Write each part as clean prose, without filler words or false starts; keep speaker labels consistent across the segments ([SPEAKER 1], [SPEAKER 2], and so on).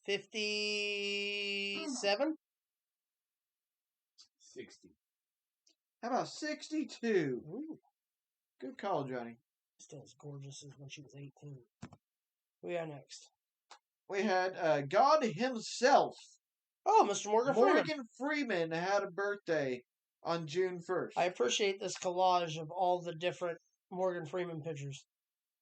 [SPEAKER 1] 57?
[SPEAKER 2] 60.
[SPEAKER 3] How about 62?
[SPEAKER 1] Ooh.
[SPEAKER 3] Good call, Johnny.
[SPEAKER 1] Still as gorgeous as when she was 18. We are next.
[SPEAKER 3] We had God himself.
[SPEAKER 1] Oh, Mr. Morgan Freeman.
[SPEAKER 3] Morgan Freeman had a birthday on June 1st.
[SPEAKER 1] I appreciate this collage of all the different Morgan Freeman pictures.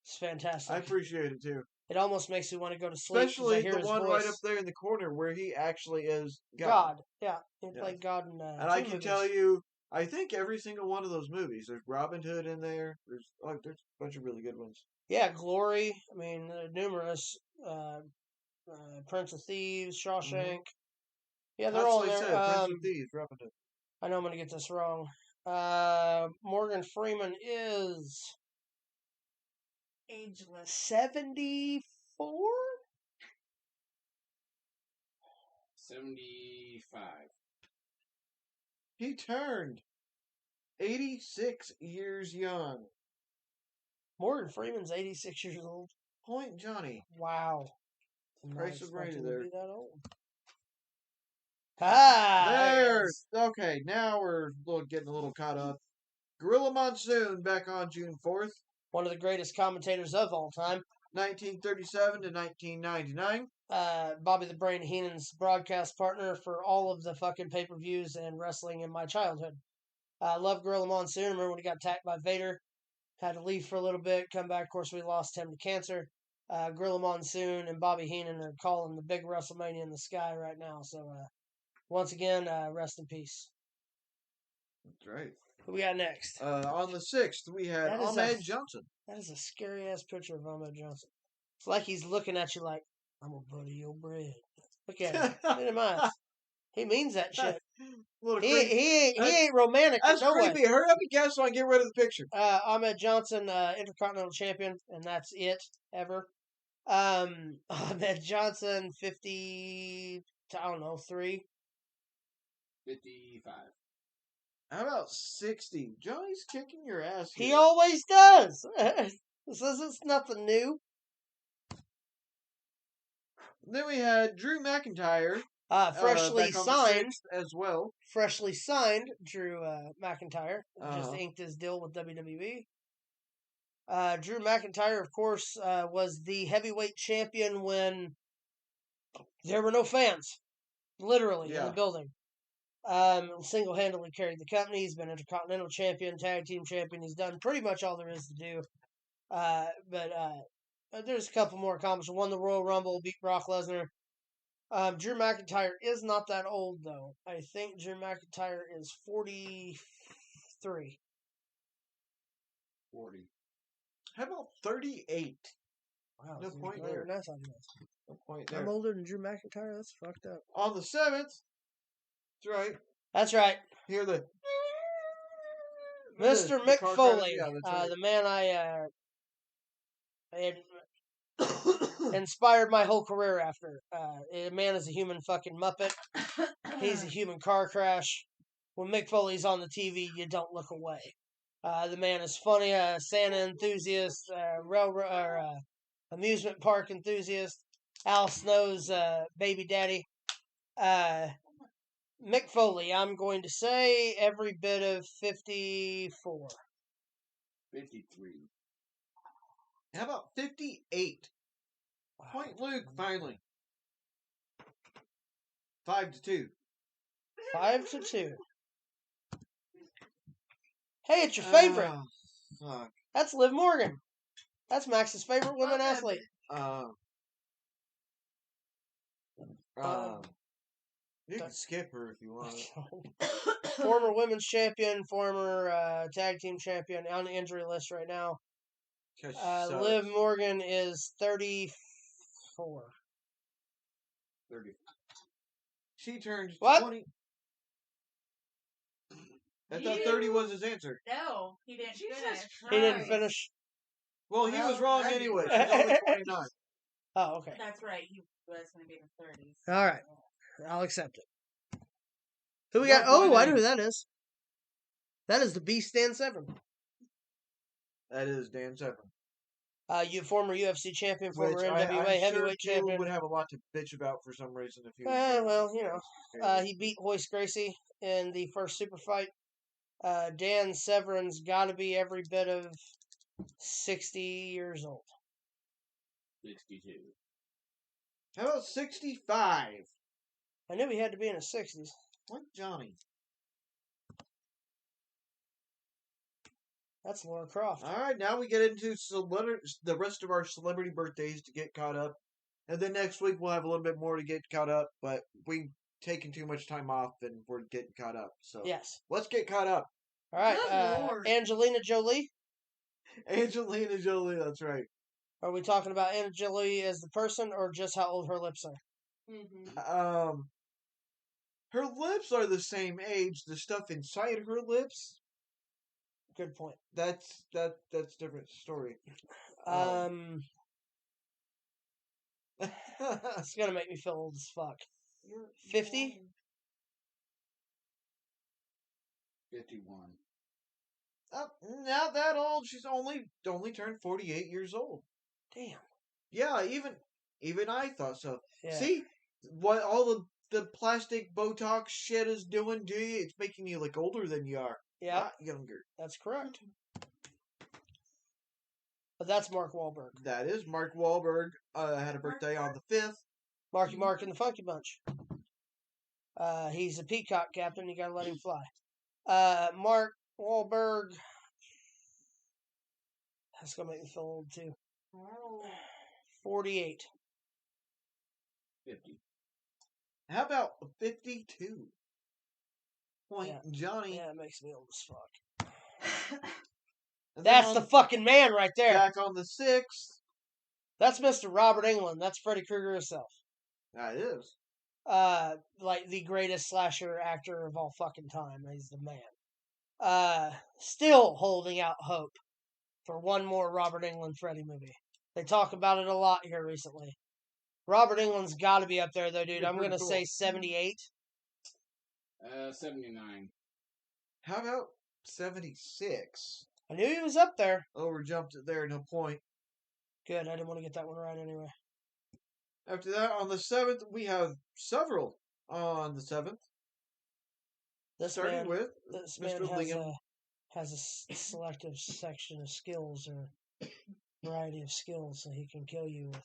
[SPEAKER 1] It's fantastic.
[SPEAKER 3] I appreciate it too.
[SPEAKER 1] It almost makes me want to go to sleep.
[SPEAKER 3] Especially the one
[SPEAKER 1] voice.
[SPEAKER 3] right up there in the corner where he actually is
[SPEAKER 1] God. Yeah. He played God in
[SPEAKER 3] and I can tell you, I think every single one of those movies. There's Robin Hood in there. There's a bunch of really good ones.
[SPEAKER 1] Yeah, Glory. I mean, numerous. Prince of Thieves, Shawshank. Mm-hmm. Yeah, they're all there.
[SPEAKER 3] Prince of Thieves, Robin Hood.
[SPEAKER 1] I know I'm going to get this wrong. Morgan Freeman is ageless. 74?
[SPEAKER 2] 75.
[SPEAKER 3] He turned 86 years young.
[SPEAKER 1] Morgan Freeman's 86 years old.
[SPEAKER 3] Point Johnny.
[SPEAKER 1] Wow.
[SPEAKER 3] Price of Brady there.
[SPEAKER 1] Be that old.
[SPEAKER 3] There's okay. Now we're getting a little caught up. Gorilla Monsoon back on June 4th.
[SPEAKER 1] One of the greatest commentators of all time.
[SPEAKER 3] 1937 to 1999.
[SPEAKER 1] Bobby the Brain Heenan's broadcast partner for all of the fucking pay-per-views and wrestling in my childhood. Love Gorilla Monsoon. Remember when he got attacked by Vader? Had to leave for a little bit, come back. Of course, we lost him to cancer. Gorilla Monsoon and Bobby Heenan are calling the big WrestleMania in the sky right now. So, once again, rest in peace.
[SPEAKER 3] That's right.
[SPEAKER 1] Who we got next?
[SPEAKER 3] On the 6th, we had Ahmed Johnson.
[SPEAKER 1] That is a scary-ass picture of Ahmed Johnson. It's like he's looking at you like, I'm going to butter your bread. Look at him. Look at him eyes. He means that shit. He ain't romantic.
[SPEAKER 3] That's
[SPEAKER 1] no
[SPEAKER 3] creepy.
[SPEAKER 1] Way.
[SPEAKER 3] Hurry up and guess so I can get rid of the picture.
[SPEAKER 1] Ahmed Johnson, Intercontinental Champion, and that's it, ever. Ahmed Johnson, 50, I don't know, 3.
[SPEAKER 2] 55.
[SPEAKER 3] How about 60? Johnny's kicking your ass here.
[SPEAKER 1] He always does. This is nothing new.
[SPEAKER 3] Then we had Drew McIntyre.
[SPEAKER 1] Freshly signed
[SPEAKER 3] as well.
[SPEAKER 1] Freshly signed Drew McIntyre. Just inked his deal with WWE. Drew McIntyre, of course, was the heavyweight champion when there were no fans. Literally, in the building. Single-handedly carried the company. He's been Intercontinental Champion, Tag Team Champion. He's done pretty much all there is to do. But there's a couple more accomplishments. Won the Royal Rumble, beat Brock Lesnar. Drew McIntyre is not that old, though. I think Drew McIntyre is 43.
[SPEAKER 2] 40.
[SPEAKER 3] How about 38?
[SPEAKER 1] Wow.
[SPEAKER 3] No point there. No point there.
[SPEAKER 1] I'm older than Drew McIntyre? That's fucked up.
[SPEAKER 3] On the 7th. That's right.
[SPEAKER 1] That's right.
[SPEAKER 3] Hear the...
[SPEAKER 1] Mr. Mick Foley.
[SPEAKER 3] Yeah, right.
[SPEAKER 1] The man I inspired my whole career after. The man is a human fucking Muppet. He's a human car crash. When Mick Foley's on the TV, you don't look away. The man is funny, Santa enthusiast, amusement park enthusiast, Al Snow's baby daddy. Mick Foley, I'm going to say every bit of 54.
[SPEAKER 2] 53.
[SPEAKER 3] How about 58? Point Luke, finally. 5-2.
[SPEAKER 1] 5-2. Hey, it's your favorite.
[SPEAKER 3] Fuck.
[SPEAKER 1] That's Liv Morgan. That's Max's favorite women athlete.
[SPEAKER 3] You can skip her if you want.
[SPEAKER 1] Former women's champion, former tag team champion, on the injury list right now. Liv Morgan is 34.
[SPEAKER 3] 30. She turned
[SPEAKER 1] what?
[SPEAKER 3] 20. I thought 30 was his answer.
[SPEAKER 4] No, he didn't finish.
[SPEAKER 1] He didn't finish.
[SPEAKER 3] Well, he was wrong anyway. She's only 29.
[SPEAKER 1] Oh, okay.
[SPEAKER 4] That's right. He was going to be in the 30s.
[SPEAKER 1] All right. I'll accept it. Who we got? Oh, I know who that is. That is the Beast Dan Severn.
[SPEAKER 3] That is Dan Severn.
[SPEAKER 1] You former UFC champion, former
[SPEAKER 3] Which
[SPEAKER 1] NWA
[SPEAKER 3] I'm
[SPEAKER 1] heavyweight
[SPEAKER 3] sure Phil
[SPEAKER 1] champion.
[SPEAKER 3] would have a lot to bitch about for some reason if he was.
[SPEAKER 1] Well, you know, he beat Hoist Gracie in the first super fight. Dan Severin's got to be every bit of 60 years old.
[SPEAKER 2] 62.
[SPEAKER 3] How about 65?
[SPEAKER 1] I knew he had to be in his 60s.
[SPEAKER 3] Like Johnny.
[SPEAKER 1] That's Laura Croft.
[SPEAKER 3] All right, now we get into the rest of our celebrity birthdays to get caught up. And then next week we'll have a little bit more to get caught up, but we've taken too much time off and we're getting caught up. So
[SPEAKER 1] Yes.
[SPEAKER 3] let's get caught up.
[SPEAKER 1] All right.
[SPEAKER 4] Good Lord.
[SPEAKER 1] Angelina Jolie.
[SPEAKER 3] Angelina Jolie, that's right.
[SPEAKER 1] Are we talking about Angelina Jolie as the person or just how old her lips are?
[SPEAKER 4] Mm-hmm.
[SPEAKER 3] Her lips are the same age. The stuff inside her lips,
[SPEAKER 1] Good point.
[SPEAKER 3] that's different story.
[SPEAKER 1] It's going to make me feel old as fuck. 50?
[SPEAKER 2] 51.
[SPEAKER 3] Not that old. She's only turned 48 years old.
[SPEAKER 1] Damn.
[SPEAKER 3] Yeah, even I thought so.
[SPEAKER 1] Yeah.
[SPEAKER 3] See what all the plastic Botox shit is doing to you? It's making you look older than you are.
[SPEAKER 1] Yeah.
[SPEAKER 3] Not younger.
[SPEAKER 1] That's correct. But that's Mark Wahlberg.
[SPEAKER 3] That is Mark Wahlberg. Had a birthday on the 5th.
[SPEAKER 1] Marky Mark and the Funky Bunch. He's a peacock captain. You gotta let him fly. Mark Wahlberg. That's gonna make me feel old too. 48.
[SPEAKER 2] 50.
[SPEAKER 3] How about 52? Point
[SPEAKER 1] Yeah.
[SPEAKER 3] Johnny.
[SPEAKER 1] Yeah, it makes me old as fuck.
[SPEAKER 3] And then
[SPEAKER 1] That's the fucking man right there.
[SPEAKER 3] back on the 6th.
[SPEAKER 1] That's Mr. Robert Englund. That's Freddy Krueger himself.
[SPEAKER 3] That is.
[SPEAKER 1] Like the greatest slasher actor of all fucking time. He's the man. Still holding out hope for one more Robert Englund Freddy movie. They talk about it a lot here recently. Robert Englund's got to be up there though, dude. I'm gonna say 78.
[SPEAKER 2] 79.
[SPEAKER 3] How about 76?
[SPEAKER 1] I knew he was up there.
[SPEAKER 3] Overjumped it there, no point.
[SPEAKER 1] Good. I didn't want to get that one right anyway.
[SPEAKER 3] After that, on the 7th, we have several on the 7th. Starting with
[SPEAKER 1] This
[SPEAKER 3] Mr.
[SPEAKER 1] man
[SPEAKER 3] Liam.
[SPEAKER 1] has a selective section of skills or variety of skills, so he can kill you with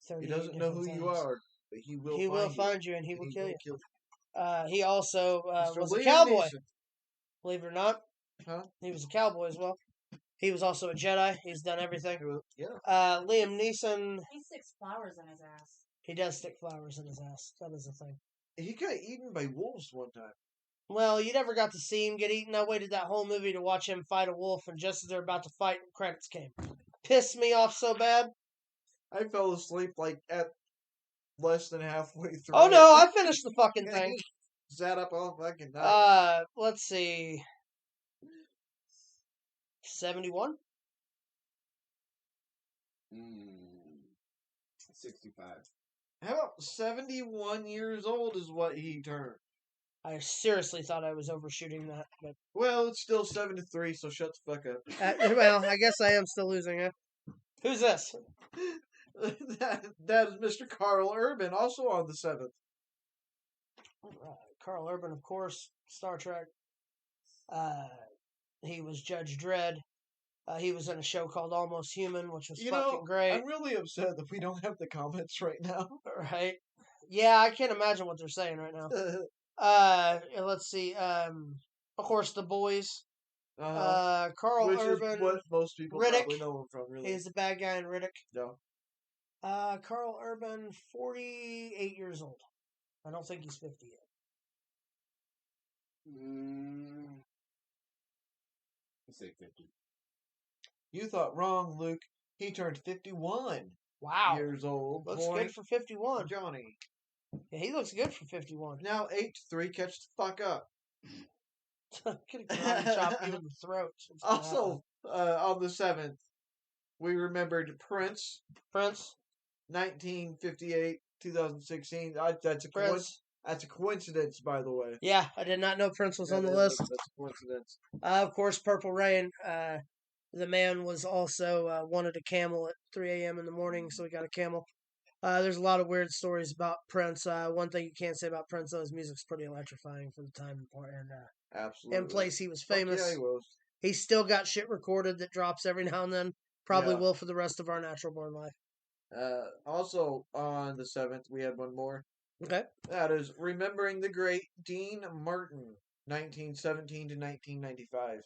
[SPEAKER 1] 30.
[SPEAKER 3] He doesn't know who you are, but he will
[SPEAKER 1] find you and he will kill you.
[SPEAKER 3] you.
[SPEAKER 1] He also
[SPEAKER 3] Mr.
[SPEAKER 1] was a
[SPEAKER 3] Liam
[SPEAKER 1] cowboy.
[SPEAKER 3] Neeson.
[SPEAKER 1] Believe it or not,
[SPEAKER 3] Huh?
[SPEAKER 1] he was a cowboy as well. He was also a Jedi. He's done everything.
[SPEAKER 3] Yeah.
[SPEAKER 1] Liam Neeson.
[SPEAKER 4] He sticks flowers in his ass.
[SPEAKER 1] He does stick flowers in his ass. That is a thing.
[SPEAKER 3] He got eaten by wolves one time.
[SPEAKER 1] Well, you never got to see him get eaten. I waited that whole movie to watch him fight a wolf, and just as they're about to fight, credits came. Pissed me off so bad.
[SPEAKER 3] I fell asleep like at less than halfway through.
[SPEAKER 1] Oh no, I finished the fucking thing.
[SPEAKER 3] Sat up all fucking night.
[SPEAKER 1] Let's see. 71?
[SPEAKER 2] 65.
[SPEAKER 3] How about 71 years old is what he turned?
[SPEAKER 1] I seriously thought I was overshooting that, but
[SPEAKER 3] Well, it's still 7-3, so shut the fuck up.
[SPEAKER 1] well, I guess I am still losing it. Who's this?
[SPEAKER 3] that is Mr. Carl Urban, also on the 7th.
[SPEAKER 1] Carl Urban, of course, Star Trek. He was Judge Dredd. He was in a show called Almost Human, which was fucking great.
[SPEAKER 3] I'm really upset that we don't have the comments right now.
[SPEAKER 1] Right? Yeah, I can't imagine what they're saying right now. Let's see. Of course, The Boys. Carl
[SPEAKER 3] Which
[SPEAKER 1] Urban.
[SPEAKER 3] is what most people
[SPEAKER 1] Riddick.
[SPEAKER 3] probably know him from, really.
[SPEAKER 1] He's the bad guy in Riddick.
[SPEAKER 3] No.
[SPEAKER 1] Carl Urban, 48 years old. I don't think he's 50 yet.
[SPEAKER 2] Let's say 50.
[SPEAKER 3] You thought wrong, Luke. He turned 51
[SPEAKER 1] Wow.
[SPEAKER 3] years old.
[SPEAKER 1] Looks good for 51.
[SPEAKER 3] Johnny.
[SPEAKER 1] Yeah, he looks good for 51.
[SPEAKER 3] Now 8-3, catch the fuck up.
[SPEAKER 1] Could have chopped you in the throat.
[SPEAKER 3] Also, on the 7th, we remembered Prince.
[SPEAKER 1] Prince.
[SPEAKER 3] 1958, 2016. That's a
[SPEAKER 1] Prince.
[SPEAKER 3] That's a coincidence, by the way.
[SPEAKER 1] Yeah, I did not know Prince was on the
[SPEAKER 3] That's
[SPEAKER 1] list.
[SPEAKER 3] a coincidence.
[SPEAKER 1] Of course, Purple Rain. The man was also wanted a camel at 3 a.m. in the morning, so we got a camel. There's a lot of weird stories about Prince. One thing you can't say about Prince, though, his music's pretty electrifying for the time
[SPEAKER 3] Absolutely.
[SPEAKER 1] and place he was
[SPEAKER 3] Fuck
[SPEAKER 1] famous.
[SPEAKER 3] yeah, he was.
[SPEAKER 1] He's still got shit recorded that drops every now and then. Probably will for the rest of our natural born life.
[SPEAKER 3] Also, on the 7th, we had one more.
[SPEAKER 1] Okay.
[SPEAKER 3] That is Remembering the Great Dean Martin, 1917 to 1995.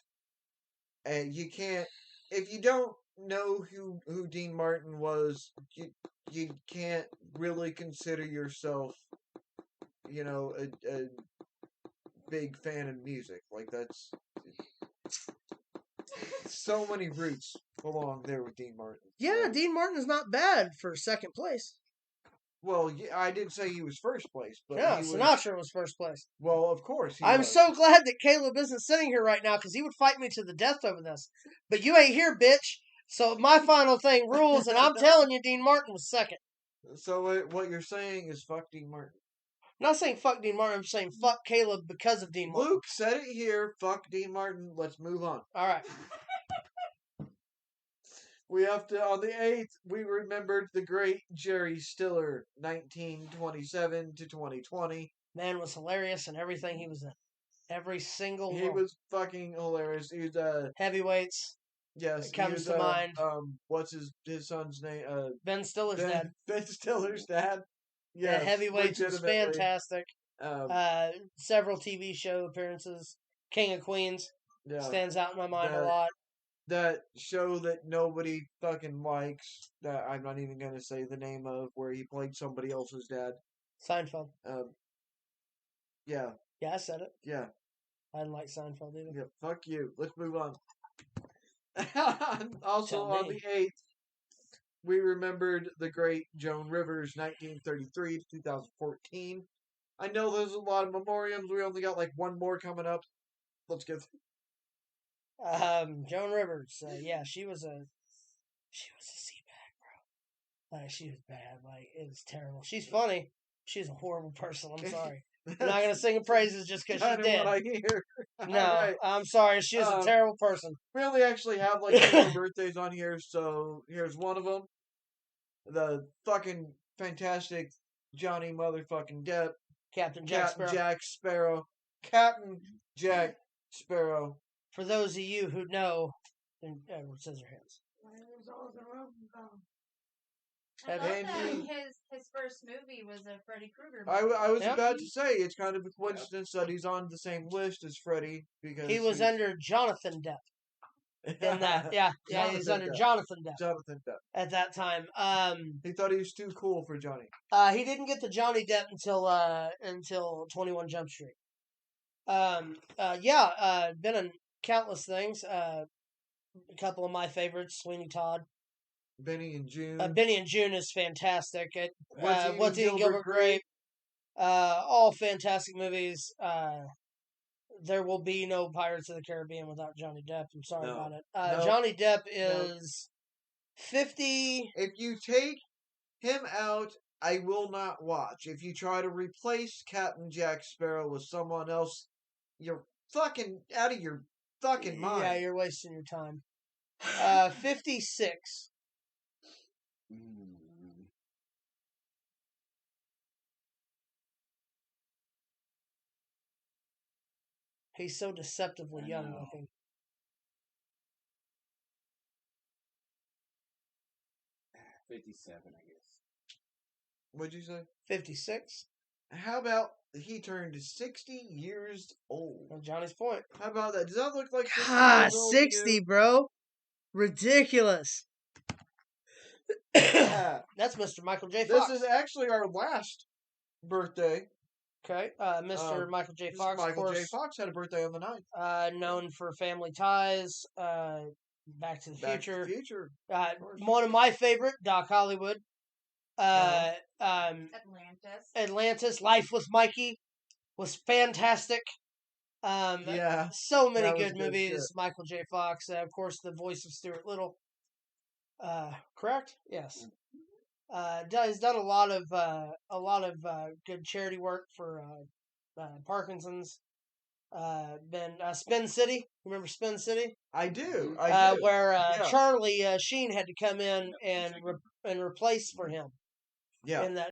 [SPEAKER 3] You can't, if you don't know who Dean Martin was, you can't really consider yourself, a big fan of music. Like, that's so many roots belong there with Dean Martin.
[SPEAKER 1] Yeah, Dean Martin's not bad for second place.
[SPEAKER 3] Well, yeah, I didn't say he was first place, but
[SPEAKER 1] yeah, Sinatra was first place.
[SPEAKER 3] Well, of course.
[SPEAKER 1] I'm so glad that Caleb isn't sitting here right now because he would fight me to the death over this. But you ain't here, bitch. So my final thing rules, and I'm telling you, Dean Martin was second.
[SPEAKER 3] So what you're saying is fuck Dean Martin.
[SPEAKER 1] I'm not saying fuck Dean Martin. I'm saying fuck Caleb because of Dean Martin.
[SPEAKER 3] Luke said it here. Fuck Dean Martin. Let's move on.
[SPEAKER 1] All right.
[SPEAKER 3] We have to, on the 8th, we remembered the great Jerry Stiller, 1927 to 2020.
[SPEAKER 1] Man was hilarious in everything he was in. Every single
[SPEAKER 3] He
[SPEAKER 1] role.
[SPEAKER 3] was fucking hilarious. He was,
[SPEAKER 1] Heavyweights.
[SPEAKER 3] yes.
[SPEAKER 1] It comes to mind.
[SPEAKER 3] What's his son's name?
[SPEAKER 1] Ben Stiller's dad.
[SPEAKER 3] Ben Stiller's dad.
[SPEAKER 1] Yeah, Heavyweights was fantastic. Several TV show appearances. King of Queens.
[SPEAKER 3] Yeah.
[SPEAKER 1] Stands out in my mind a lot.
[SPEAKER 3] That show that nobody fucking likes, that I'm not even going to say the name of, where he played somebody else's dad.
[SPEAKER 1] Seinfeld.
[SPEAKER 3] Yeah.
[SPEAKER 1] Yeah, I said it.
[SPEAKER 3] Yeah.
[SPEAKER 1] I didn't like Seinfeld either.
[SPEAKER 3] Yeah, fuck you. Let's move on. Also, on the 8th, we remembered the great Joan Rivers, 1933 to 2014. I know there's a lot of memoriams. We only got like one more coming up. Let's get...
[SPEAKER 1] Joan Rivers. Yeah, she was a sea bag, bro. Like, she was bad. Like, it was terrible. She's funny. She's a horrible person. I'm sorry. I'm not gonna sing her praises just because she did.
[SPEAKER 3] What I hear.
[SPEAKER 1] No,
[SPEAKER 3] right.
[SPEAKER 1] I'm sorry. She was a terrible person.
[SPEAKER 3] We only actually have like 2 more birthdays on here, so here's one of them. The fucking fantastic Johnny motherfucking Depp.
[SPEAKER 1] Captain Jack Sparrow.
[SPEAKER 3] Captain Jack Sparrow.
[SPEAKER 1] For those of you who know, Edward Scissorhands.
[SPEAKER 4] I thought
[SPEAKER 3] And
[SPEAKER 4] that his first movie was a Freddy Krueger movie.
[SPEAKER 3] I was about to say, it's kind of a coincidence that he's on the same list as Freddy, because
[SPEAKER 1] he was under Jonathan Depp. In that, yeah, he's under Jonathan Depp.
[SPEAKER 3] Jonathan Depp.
[SPEAKER 1] At that time.
[SPEAKER 3] He thought he was too cool for Johnny.
[SPEAKER 1] He didn't get the Johnny Depp until 21 Jump Street. Been in countless things. A couple of my favorites, Sweeney Todd.
[SPEAKER 3] Benny and June.
[SPEAKER 1] Benny and June is fantastic.
[SPEAKER 3] What's Eating
[SPEAKER 1] Gilbert Grape. All fantastic movies. There will be no Pirates of the Caribbean without Johnny Depp. I'm sorry about it. Johnny Depp is 50.
[SPEAKER 3] If you take him out, I will not watch. If you try to replace Captain Jack Sparrow with someone else, you're fucking out of your fucking mind.
[SPEAKER 1] Yeah, you're wasting your time. 56. He's so deceptively young looking.
[SPEAKER 2] 57, I guess.
[SPEAKER 3] What'd you say?
[SPEAKER 1] 56.
[SPEAKER 3] How about he turned 60 years old?
[SPEAKER 1] On Johnny's point.
[SPEAKER 3] How about that? Does that look like 60
[SPEAKER 1] God,
[SPEAKER 3] years old
[SPEAKER 1] 60, bro. Ridiculous. That's Mr. Michael J. Fox.
[SPEAKER 3] This is actually our last birthday.
[SPEAKER 1] Okay, Mr. Michael J. Fox.
[SPEAKER 3] Michael J. Fox had a birthday on the 9th.
[SPEAKER 1] Known for Family Ties, Back to the Future.
[SPEAKER 3] Future.
[SPEAKER 1] One of my favorite, Doc Hollywood.
[SPEAKER 4] Atlantis.
[SPEAKER 1] Life with Mikey was fantastic. So many good movies.
[SPEAKER 3] Shit.
[SPEAKER 1] Michael J. Fox, of course, the voice of Stuart Little. Correct? Yes. He's done a lot of good charity work for Parkinson's. been Spin City. Remember Spin City?
[SPEAKER 3] I do. I do.
[SPEAKER 1] Where
[SPEAKER 3] Yeah.
[SPEAKER 1] Charlie Sheen had to come in and replace for him.
[SPEAKER 3] Yeah.
[SPEAKER 1] In that